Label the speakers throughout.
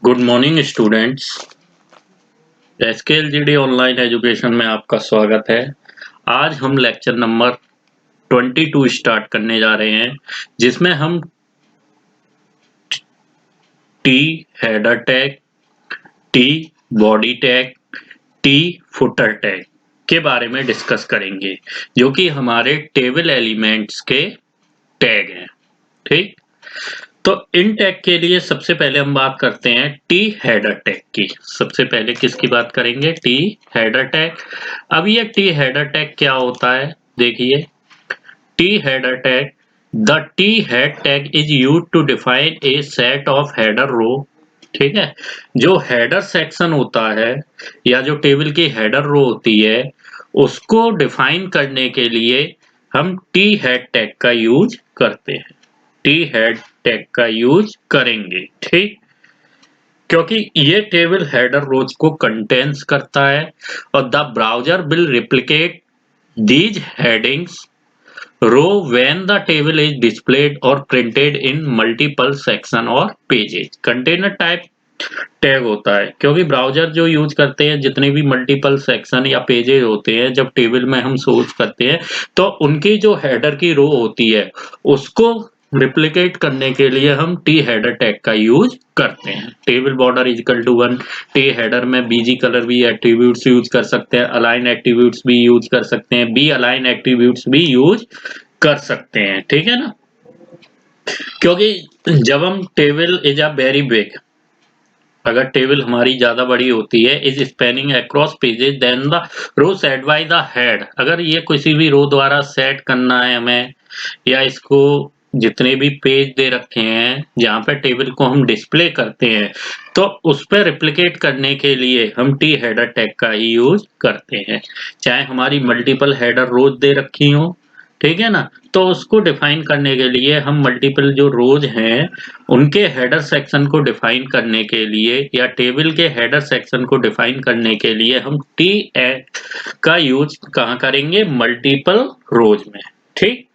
Speaker 1: Good morning students. SKLGD online education में आपका स्वागत है। आज हम लेक्चर नंबर 22 स्टार्ट करने जा रहे हैं, जिसमें हम T header tag, T body tag, T footer tag के बारे में डिस्कस करेंगे, जो कि हमारे टेबल एलिमेंट्स के टैग हैं। ठीक, तो इन टैग के लिए सबसे पहले हम बात करते हैं टी हेडर टैग की। सबसे पहले किसकी बात करेंगे? T header tag. अब ये टी हेडर टैग क्या होता है? देखिए, T header tag, the T head tag is use to define a set of header row. ठीक है, जो हेडर सेक्शन होता है या जो टेबल की हेडर रो होती है, उसको डिफाइन करने के लिए हम टी हेड टैग का यूज करते हैं। टी हेड टैग का यूज करेंगे। ठीक, क्योंकि ये टेबल हेडर रोज को कंटेन्स करता है और the browser will replicate these headings row when the table is displayed और प्रिंटेड इन मल्टीपल सेक्शन और पेजेस। कंटेनर टाइप टैग होता है क्योंकि ब्राउजर जो यूज करते हैं, जितने भी मल्टीपल सेक्शन या पेजेस होते हैं, जब टेबल में हम सोर्स करते हैं तो उनकी जो हेडर की रो होती है उसको रिप्लिकेट करने के लिए हम टी हेडर टैग का यूज करते हैं। Table border equal to 1, T header में बीजी कलर भी एट्रीब्यूट्स यूज कर सकते हैं, अलाइन एट्रीब्यूट्स भी यूज कर सकते हैं, बी अलाइन एट्रीब्यूट्स भी यूज कर सकते हैं। ठीक है ना, क्योंकि जब हम table is a very big, अगर टेबल हमारी ज्यादा बड़ी होती है, is spanning across pages then the row set by the head. अगर ये किसी भी रो द्वारा सेट करना है हमें, या इसको जितने भी पेज दे रखे हैं जहाँ पे टेबल को हम डिस्प्ले करते हैं, तो उस पर रिप्लिकेट करने के लिए हम टी हेडर टैग का ही यूज करते हैं। चाहे हमारी मल्टीपल हेडर रोज दे रखी हो, ठीक है ना, तो उसको डिफाइन करने के लिए हम मल्टीपल जो रोज हैं उनके हेडर सेक्शन को डिफाइन करने के लिए, या टेबल के हेडर सेक्शन को डिफाइन करने के लिए हम टी का यूज कहाँ करेंगे? मल्टीपल रोज में। ठीक,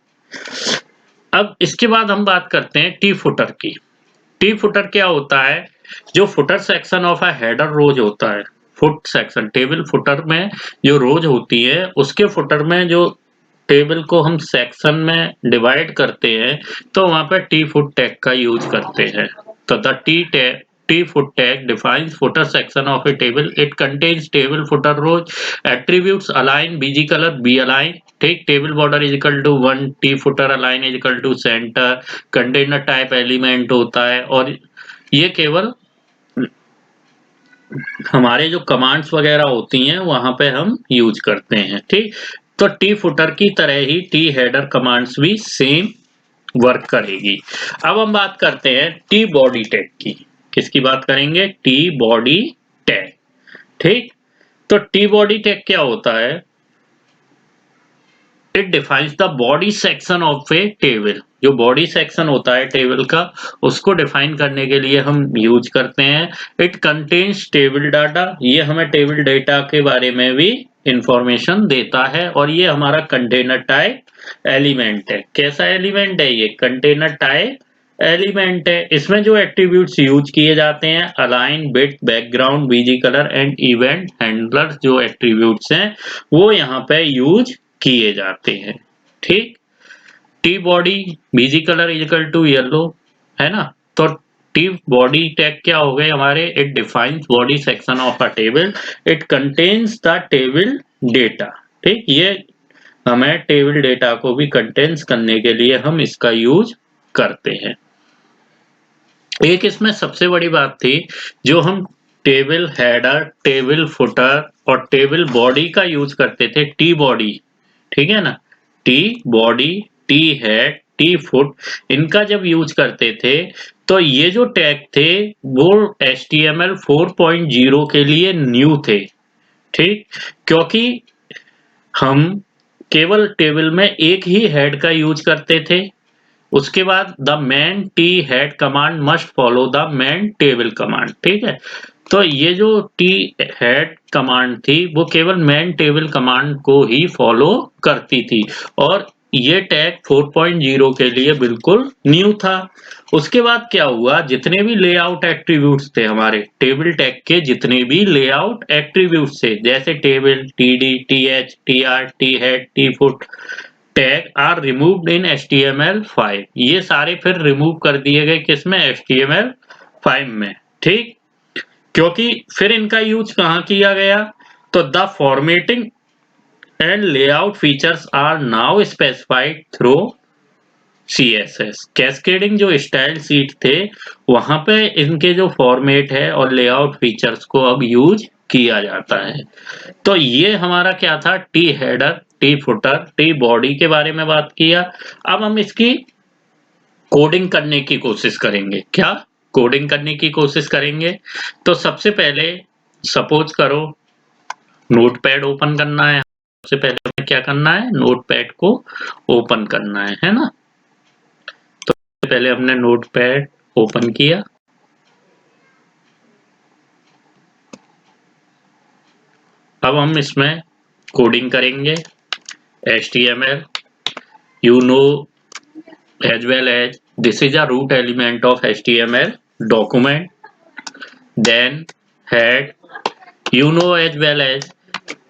Speaker 1: अब इसके बाद हम बात करते हैं टी फुटर की। टी फुटर क्या होता है? जो footer section of a header rows होता है, फुट सेक्शन, टेबल फुटर में जो रोज होती है उसके फुटर में जो टेबल को हम सेक्शन में डिवाइड करते हैं, तो वहां पर टी फुट टैग का यूज करते हैं। तो the T foot tag defines footer section of a table. It contains table footer rows, attributes align, bg color, b align. ठीक, table border is equal to 1, T footer align is equal to centre, container type element होता है, और ये केवल हमारे जो commands वगैरह होती हैं वहां पे हम यूज करते हैं। ठीक, तो टी फुटर की तरह ही टी हेडर कमांड्स भी सेम वर्क करेगी। अब हम बात करते हैं टी बॉडी टैग की। किसकी बात करेंगे? T body tag. ठीक, तो टी बॉडी टैग क्या होता है? It defines the body section of A table. जो बॉडी सेक्शन होता है टेबल का, उसको डिफाइन करने के लिए हम यूज करते हैं। इट कंटेन्स टेबल डाटा, ये हमें टेबल डेटा के बारे में भी इंफॉर्मेशन देता है, और ये हमारा कंटेनर टाइप एलिमेंट है। कैसा एलिमेंट है ये? कंटेनर टाइप एलिमेंट है। इसमें जो एट्रीब्यूट्स यूज किए जाते हैं, align, bit, background, BG colour and event handler, जो एट्रीब्यूट्स हैं वो यहाँ पे यूज किए जाते हैं। ठीक, T body BG colour equal to yellow, है ना, तो टी बॉडी टैग क्या हो गए हमारे? It defines body section of a table, it contains the table data. ठीक, ये हमें टेबल डेटा को भी कंटेन्स करने के लिए हम इसका यूज करते हैं। एक इसमें सबसे बड़ी बात थी, जो हम टेबल हेडर, टेबल फुटर और टेबल बॉडी का यूज करते थे, टी बॉडी, ठीक है ना, T body, T head, T foot, इनका जब यूज करते थे तो ये जो टैग थे वो HTML 4.0 के लिए न्यू थे। ठीक, क्योंकि हम केवल टेबल में एक ही हेड का यूज करते थे। उसके बाद the man T head command must follow the man table command. ठीक है, तो ये जो टी हेड कमांड थी वो केवल मैन टेबल कमांड को ही फॉलो करती थी, और ये टैग 4.0 के लिए बिल्कुल न्यू था। उसके बाद क्या हुआ, जितने भी लेआउट एट्रीब्यूट्स थे हमारे टेबल टैग के, जितने भी लेआउट एट्रीब्यूट्स थे जैसे table, TD, TH, TR, thead, tfoot tag are removed in HTML5। ये सारे फिर रिमूव कर दिए गए किसमें, HTML5 में। ठीक, क्योंकि फिर इनका यूज कहाँ किया गया, तो the formatting and layout features are now specified through CSS। Cascading जो स्टाइल शीट थे वहां पे इनके जो फॉर्मेट है और लेआउट फीचर्स को अब यूज किया जाता है। तो ये हमारा क्या था, T header, T footer, T body के बारे में बात किया। अब हम इसकी कोडिंग करने की कोशिश करेंगे। क्या कोडिंग करने की कोशिश करेंगे, तो सबसे पहले सपोज करो नोटपैड ओपन करना है। सबसे पहले हमें क्या करना है, नोटपैड को ओपन करना है ना। पहले हमने नोटपैड ओपन किया। अब हम इसमें कोडिंग करेंगे। HTML, you know as well as this is a root element of HTML document. Then head, you know as well as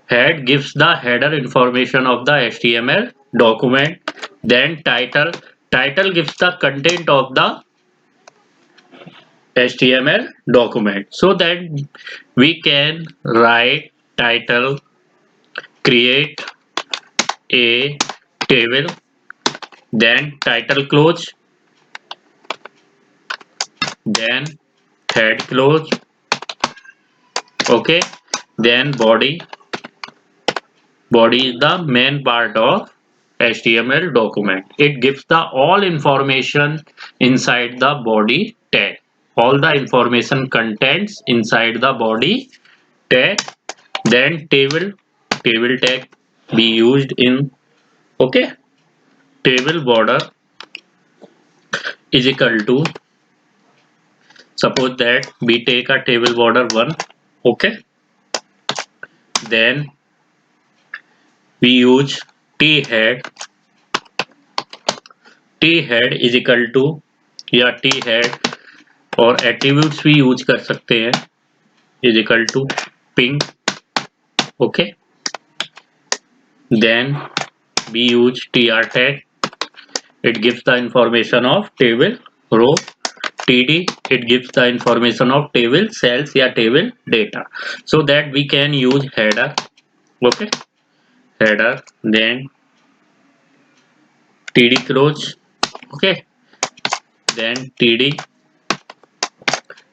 Speaker 1: head gives the header information of the HTML document. Then title, title gives the content of the HTML document, so that we can write title, create a table, then title close, then head close, okay, then body is the main part of HTML document. It gives the all information inside the body tag. All the information contents inside the body tag. Then table tag be used in, okay, table border is equal to, suppose that we take a table border 1, okay, then we use t head is equal to, या t head और attributes भी use कर सकते हैं, is equal to ping, okay, then we use tr tag, it gives the information of table row, td it gives the information of table cells या table data, so that we can use header, okay, header, then td close, okay, then td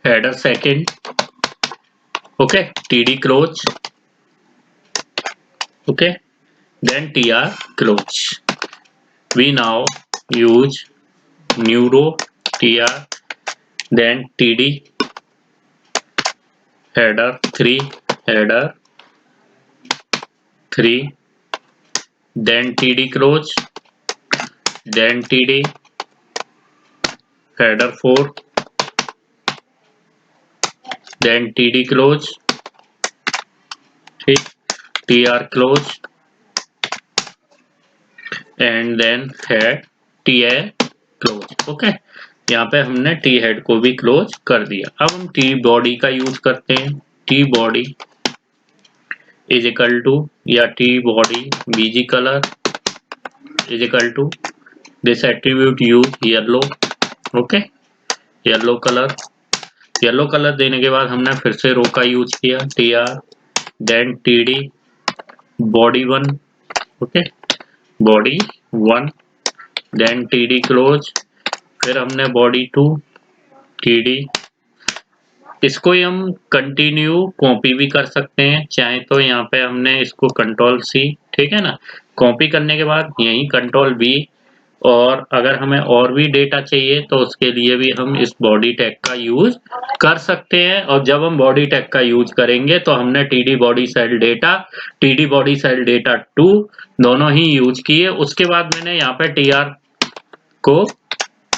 Speaker 1: header second, okay, td close, okay, then tr close. We now use new row tr, then td header 3, header 3, then td close, then td header 4, then td close, ठीक, tr close, and then head ta close, okay। यहाँ पे हमने T head को भी close कर दिया। अब हम टी बॉडी का यूज करते हैं। Tbody is equal to, या T body BG colour is equal to this attribute use yellow, okay, yellow colour. Yellow colour देने के बाद हमने फिर से रो का यूज किया, T R, then T D body 1, okay, body 1, then T D close, फिर हमने बॉडी 2, टी डी। इसको ही हम कंटिन्यू कॉपी भी कर सकते हैं चाहे तो। यहाँ पे हमने इसको कंट्रोल सी, ठीक है ना, कॉपी करने के बाद यही कंट्रोल बी, और अगर हमें और भी डेटा चाहिए तो उसके लिए भी हम इस बॉडी टैग का यूज कर सकते हैं। और जब हम बॉडी टैग का यूज करेंगे तो हमने TD body cell data, TD body cell data 2 दोनों ही यूज किए। उसके बाद मैंने यहाँ पे टीआर को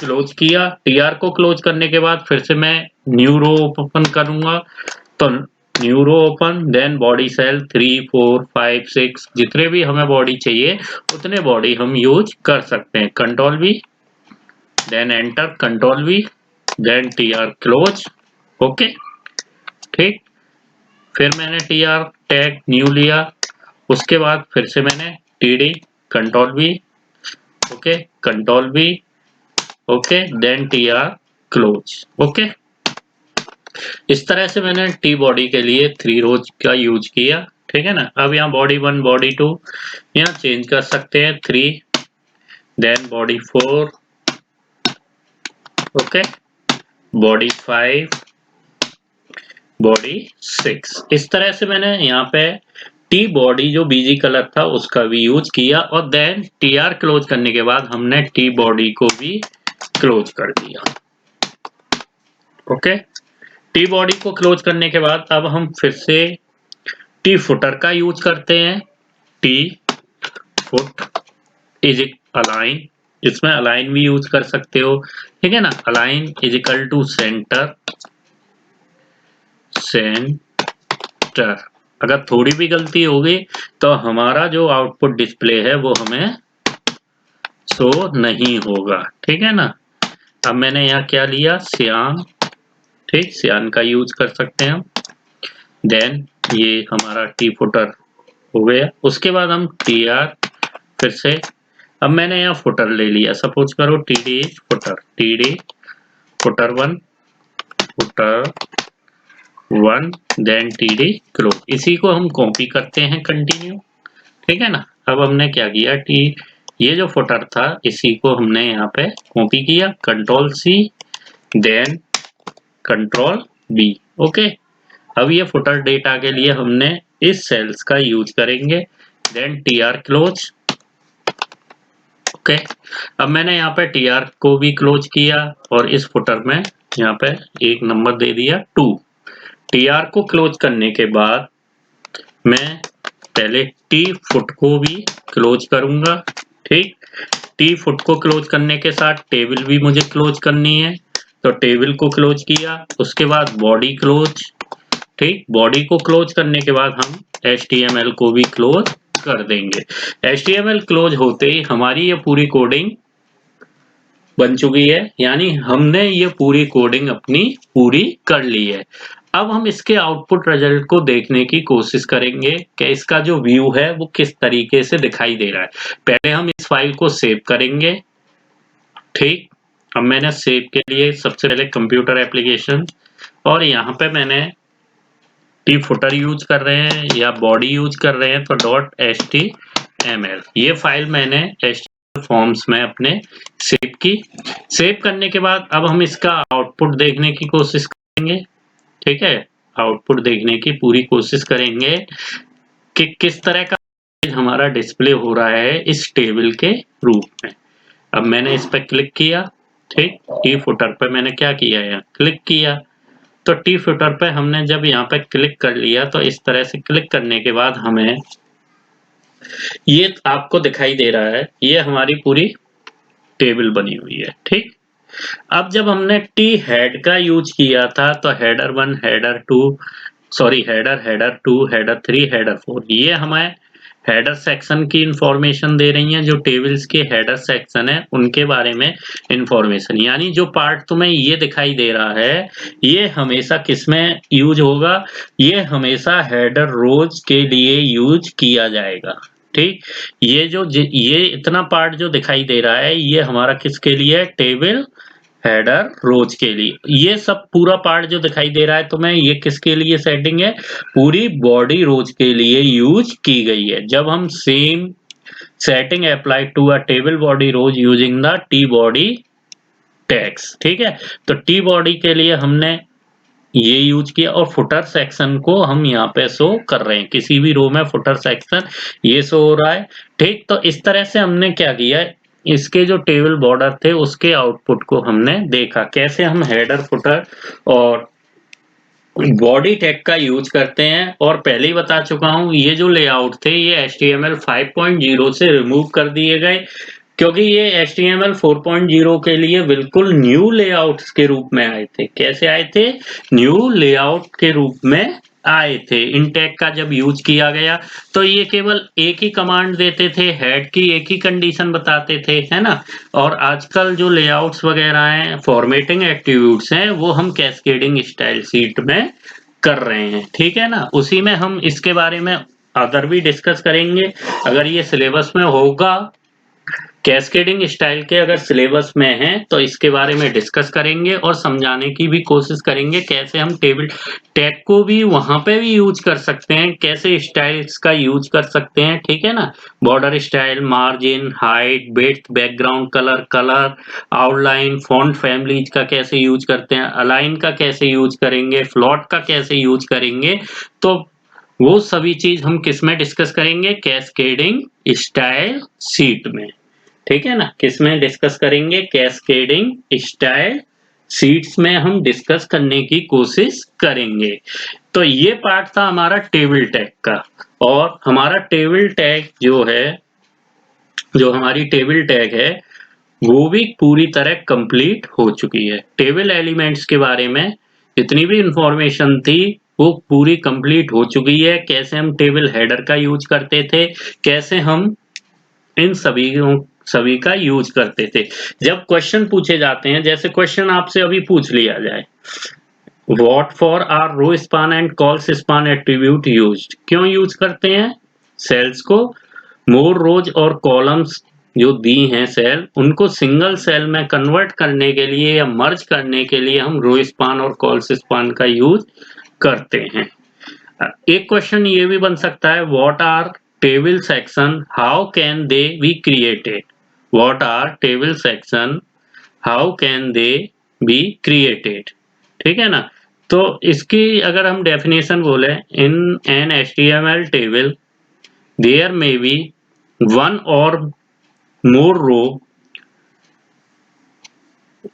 Speaker 1: क्लोज किया। टीआर को क्लोज करने के बाद फिर से मैं न्यू रो ओपन करूंगा, तो new row open, then body cell 3, 4, 5, 6 जितने भी हमें बॉडी चाहिए उतने बॉडी हम यूज कर सकते हैं। Control B, then enter control V, then tr close. Okay ठीक, फिर मैंने tr टैग न्यू लिया, उसके बाद फिर से मैंने td control V, okay control V, okay then tr close. Okay इस तरह से मैंने टी बॉडी के लिए 3 रोज का यूज किया, ठीक है ना। अब यहाँ बॉडी 1 बॉडी 2 यहाँ चेंज कर सकते हैं 3, then body 4, okay body 5, body 6। इस तरह से मैंने यहाँ पे टी बॉडी जो बीजी कलर था उसका भी यूज किया, और देन टीआर क्लोज करने के बाद हमने टी बॉडी को भी क्लोज कर दिया। ओके टी बॉडी को क्लोज करने के बाद अब हम फिर से टी फुटर का यूज करते हैं। टी फुट इज अलाइन, इसमें अलाइन भी यूज कर सकते हो, ठीक है ना। Align is equal to centre, centre. अगर थोड़ी भी गलती होगी तो हमारा जो आउटपुट डिस्प्ले है वो हमें शो नहीं होगा, ठीक है ना। अब मैंने यहाँ क्या लिया, सियान, ठीक सियान का यूज कर सकते हैं हम। देन ये हमारा टी फुटर हो गया, उसके बाद हम टी आर फिर से, अब मैंने यहाँ फुटर ले लिया, सपोज करो T D footer, T D footer 1, footer 1 then T D close. इसी को हम कॉपी करते हैं कंटिन्यू, ठीक है ना। अब हमने क्या किया, टी ये जो फुटर था इसी को हमने यहाँ पे कॉपी किया, control C then control B. Okay अब ये फुटर डेटा के लिए हमने इस सेल्स का यूज करेंगे, then T R close. Okay अब मैंने यहाँ पे टी आर को भी क्लोज किया और इस फुटर में यहाँ पे एक नंबर दे दिया 2। टी आर को क्लोज करने के बाद मैं पहले टी फुट को भी क्लोज करूंगा, ठीक। टी फुट को क्लोज करने के साथ टेबल भी मुझे क्लोज करनी है, तो टेबल को क्लोज किया, उसके बाद बॉडी क्लोज, ठीक। बॉडी को क्लोज करने के बाद हम HTML को भी क्लोज कर देंगे। HTML क्लोज होते ही हमारी ये पूरी कोडिंग बन चुकी है, यानी हमने ये पूरी कोडिंग अपनी पूरी कर ली है। अब हम इसके आउटपुट रिजल्ट को देखने की कोशिश करेंगे कि इसका जो व्यू है वो किस तरीके से दिखाई दे रहा है। पहले हम इस फाइल को सेव करेंगे, ठीक। अब मैंने सेव के लिए सबसे पहले कंप्यूटर एप्लीकेशन, और यहाँ पे मैंने टी फुटर यूज कर रहे हैं या बॉडी यूज कर रहे हैं तो .html ये फाइल मैंने HTML फॉर्म्स में अपने सेव की। सेव करने के बाद अब हम इसका आउटपुट देखने की कोशिश करेंगे, ठीक है। आउटपुट देखने की पूरी कोशिश करेंगे कि किस तरह का हमारा डिस्प्ले हो रहा है इस टेबल के रूप में। अब मैंने इस पर क्लिक किया, ठीक। टी फुटर पे मैंने क्या किया, यहाँ क्लिक किया, तो टी फुटर पे हमने जब यहाँ पे क्लिक कर लिया तो इस तरह से क्लिक करने के बाद हमें ये आपको दिखाई दे रहा है, ये हमारी पूरी टेबल बनी हुई है, ठीक। अब जब हमने टी हेड का यूज किया था तो header 1, header 2, sorry header 2, header 3, header 4 ये हमें हेडर सेक्शन की इंफॉर्मेशन दे रही हैं। जो टेबल्स के हेडर सेक्शन है उनके बारे में इंफॉर्मेशन, यानी जो पार्ट तुम्हें ये दिखाई दे रहा है ये हमेशा किसमें यूज होगा, ये हमेशा हेडर रोज के लिए यूज किया जाएगा, ठीक। ये इतना पार्ट जो दिखाई दे रहा है ये हमारा किसके लिए, टेबल हेडर रोज के लिए। ये सब पूरा पार्ट जो दिखाई दे रहा है तुम्हें ये किसके लिए सेटिंग है, पूरी बॉडी रोज के लिए यूज की गई है। जब हम same setting apply to a table body rows using the T body tags, ठीक है। तो टी बॉडी के लिए हमने ये यूज किया, और फुटर सेक्शन को हम यहाँ पे शो कर रहे हैं, किसी भी रो में फुटर सेक्शन ये शो हो रहा है, ठीक। तो इस तरह से हमने क्या किया, इसके जो टेबल बॉर्डर थे उसके आउटपुट को हमने देखा, कैसे हम हेडर फुटर और बॉडी टैग का यूज करते हैं। और पहले ही बता चुका हूं ये जो लेआउट थे ये HTML 5.0 से रिमूव कर दिए गए, क्योंकि ये HTML 4.0 के लिए बिल्कुल न्यू लेआउट्स के रूप में आए थे। कैसे आए थे, न्यू लेआउट के रूप में आए थे। इन टैग का जब यूज किया गया तो ये केवल एक ही कमांड देते थे, हेड की एक ही कंडीशन बताते थे, है ना? और आजकल जो लेआउट्स वगैरह हैं, फॉर्मेटिंग एट्रीब्यूट्स हैं, वो हम कैस्केडिंग स्टाइल शीट में कर रहे हैं, ठीक है ना? उसी में हम इसके बारे में अदर भी डिस्कस करेंगे। अगर ये सिलेबस में होगा, कैस्केडिंग स्टाइल के अगर सिलेबस में है तो इसके बारे में डिस्कस करेंगे और समझाने की भी कोशिश करेंगे कैसे हम टेबल टैग को भी वहां पे भी यूज कर सकते हैं, कैसे स्टाइल्स का यूज कर सकते हैं, ठीक है ना? Border style, margin, height, width, background colour, outline, font families का कैसे यूज करते हैं, अलाइन का कैसे यूज करेंगे, फ्लॉट का कैसे यूज करेंगे, तो वो सभी चीज हम किस में डिस्कस करेंगे? कैस्केडिंग स्टाइल शीट में, ठीक है ना? किसमें डिस्कस करेंगे? कैस्केडिंग स्टाइल शीट्स में हम डिस्कस करने की कोशिश करेंगे। तो ये पार्ट था हमारा टेबल टैग का। और हमारा टेबल टैग जो है, जो हमारी टेबल टैग है, वो भी पूरी तरह कंप्लीट हो चुकी है। टेबल एलिमेंट्स के बारे में जितनी भी इंफॉर्मेशन थी वो पूरी कंप्लीट हो चुकी है। कैसे हम टेबल हेडर का यूज करते थे, कैसे हम इन सभी का यूज करते थे। जब क्वेश्चन पूछे जाते हैं, जैसे क्वेश्चन आपसे अभी पूछ लिया जाए, what for are row span and cols span attribute used, क्यों यूज करते हैं सेल्स को? मोर रोज और कॉलम्स जो दी हैं सेल, उनको सिंगल सेल में कन्वर्ट करने के लिए या मर्ज करने के लिए हम रो स्पान और कॉल्स स्पान का यूज करते हैं। एक क्वेश्चन ये भी बन सकता है, what are table section, how can they be created? What are table section, how can they be created? ठीक है ना? तो इसकी अगर हम डेफिनेशन बोले, in an HTML table there may be one और more row,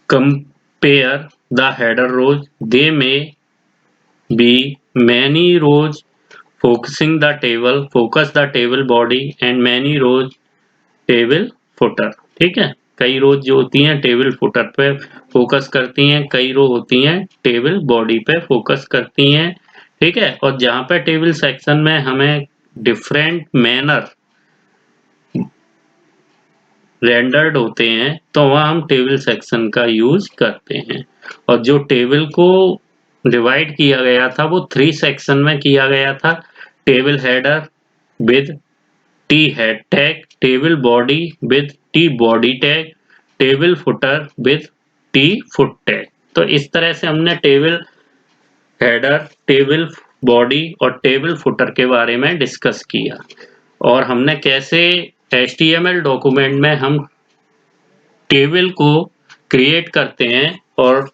Speaker 1: compare the header rows, they may be many rows focus the table body and many rows table footer। ठीक है, कई रोज जो होती हैं टेबल फुटर पे focus करती हैं, कई रो होती हैं टेबल बॉडी पे फोकस करती हैं, ठीक है? और जहां पे टेबल सेक्शन में हमें डिफरेंट मैनर रेंडर्ड होते हैं तो वहाँ हम टेबल सेक्शन का यूज करते हैं। और जो टेबल को डिवाइड किया गया था वो 3 सेक्शन में किया गया था, table header with T head tag, table body with T body tag, table footer with T foot tag. तो इस तरह से हमने टेबल हेडर, टेबल बॉडी और टेबल फुटर के बारे में डिस्कस किया। और हमने कैसे HTML डॉक्यूमेंट में हम टेबल को क्रिएट करते हैं और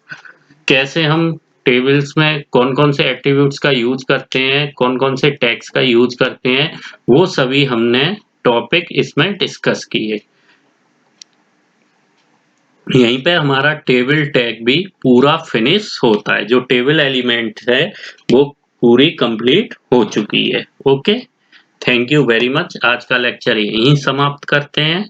Speaker 1: कैसे हम टेबल्स में कौन कौन से एट्रीब्यूट्स का यूज करते हैं, कौन कौन से टैग्स का यूज करते हैं, वो सभी हमने टॉपिक इसमें डिस्कस किए। यहीं पे हमारा टेबल टैग भी पूरा फिनिश होता है, जो टेबल एलिमेंट है वो पूरी कंप्लीट हो चुकी है। Okay, thank you very much. आज का लेक्चर यहीं समाप्त करते हैं।